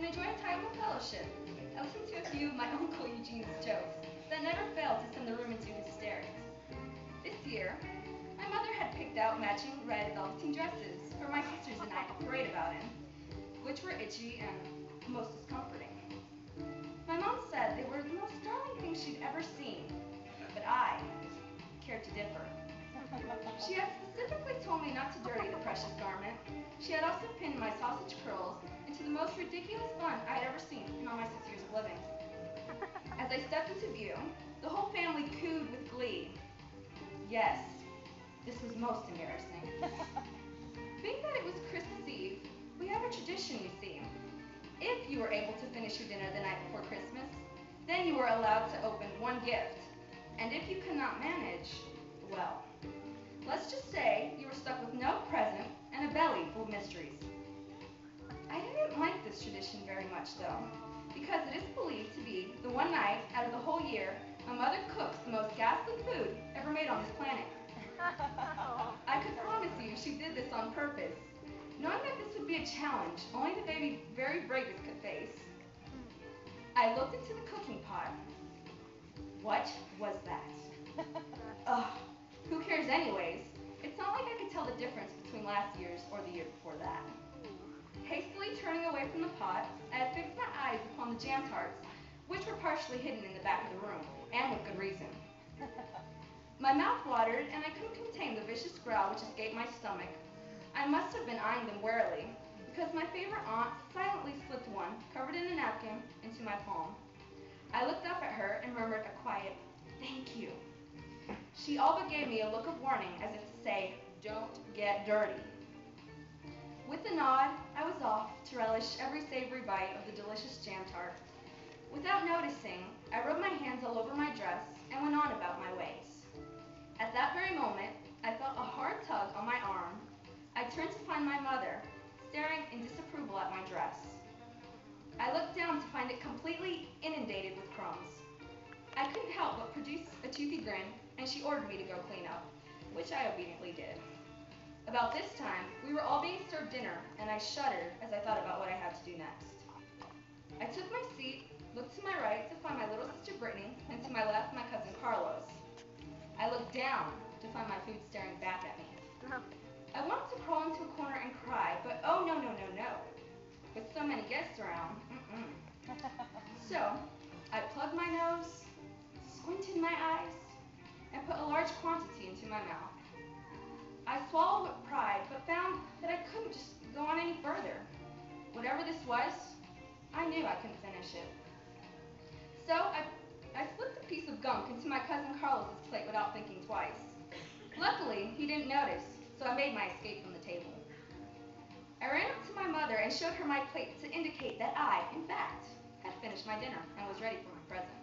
enjoy a time of fellowship. I listened to a few of my Uncle Eugene's jokes that never failed to send the room into hysterics. This year, my mother had picked out matching red velveteen dresses for my sisters and I to parade about in, which were itchy and most discomforting. My mom said they were the most darling things she'd ever seen, but I cared to differ. She had specifically told me not to dirty the precious garment. She had also pinned my sausage curls into the most ridiculous bun I had ever seen in all my 6 years of living. As I stepped into view, the whole family cooed with glee. Yes, this was most embarrassing. Being that it was Christmas Eve, we have a tradition, you see. If you were able to finish your dinner the night before Christmas, then you were allowed to open one gift. And if you could not manage, well, let's just say you were stuck with no present and a belly full of mysteries. I didn't like this tradition very much though, because it is believed to be the one night out of the whole year my mother cooks the most ghastly food ever made on this planet. I could promise you she did this on purpose, knowing that this would be a challenge only the very bravest could face. I looked into the cooking pot. What was that? Ugh, who cares anyways? It's not like I could tell the difference between last year's or the year before that. Hastily turning away from the pot, I had fixed my eyes upon the jam tarts, which were partially hidden in the back of the room, and with good reason. My mouth watered, and I couldn't contain the vicious growl which escaped my stomach. I must have been eyeing them warily, because my favorite aunt silently slipped one, covered in a napkin, into my palm. I looked up at her and murmured a quiet, "Thank you." She all but gave me a look of warning, as if to say, "Don't get dirty." With a nod, I was off to relish every savory bite of the delicious jam tart. Without noticing, I rubbed my hands all over my dress and went on about my ways. At that very moment, I felt a hard tug on my arm. I turned to find my mother, staring in disapproval at my dress. I looked down to find it completely inundated with crumbs. I couldn't help but produce a toothy grin, and she ordered me to go clean up, which I obediently did. About this time, we were all being served dinner, and I shuddered as I thought about what I had to do next. I took my seat, looked to my right to find my little sister Brittany, and to my left my cousin Carlos. I looked down to find my food staring back at me. I wanted to crawl into a corner and cry, but oh no, no, no, no. With so many guests around, So, I plugged my nose, squinted my eyes, and put a large quantity into my mouth. I swallowed with pride, but found that I couldn't just go on any further. Whatever this was, I knew I couldn't finish it. So I slipped a piece of gunk into my cousin Carlos's plate without thinking twice. Luckily, he didn't notice, so I made my escape from the table. I ran up to my mother and showed her my plate to indicate that I, in fact, had finished my dinner and was ready for my present.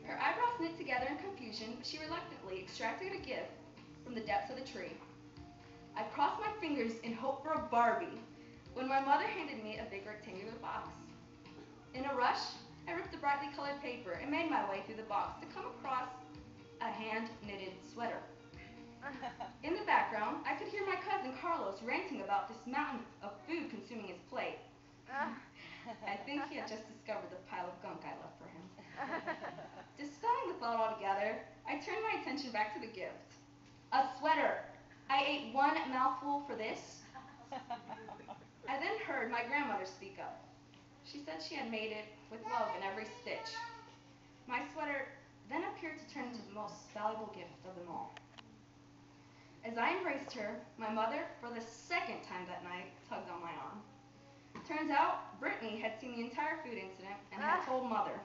Her eyebrows knit together in confusion, but she reluctantly extracted a gift from the depths of the tree. I crossed my fingers in hope for a Barbie when my mother handed me a big rectangular box. In a rush, I ripped the brightly colored paper and made my way through the box to come across a hand-knitted sweater. In the background, I could hear my cousin Carlos ranting about this mountain of food consuming his plate. I think he had just discovered the pile of gunk I left for him. Dispelling the thought altogether, I turned my attention back to the gift. A sweater! I ate one mouthful for this. I then heard my grandmother speak up. She said she had made it with love in every stitch. My sweater then appeared to turn into the most valuable gift of them all. As I embraced her, my mother, for the second time that night, tugged on my arm. Turns out, Brittany had seen the entire food incident and had told Mother.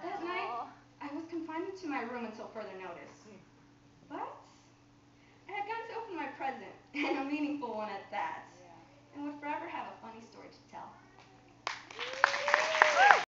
That night, I was confined into my room until further notice. But I had gotten to open my present, and a meaningful one at that, and would forever have a funny story to tell.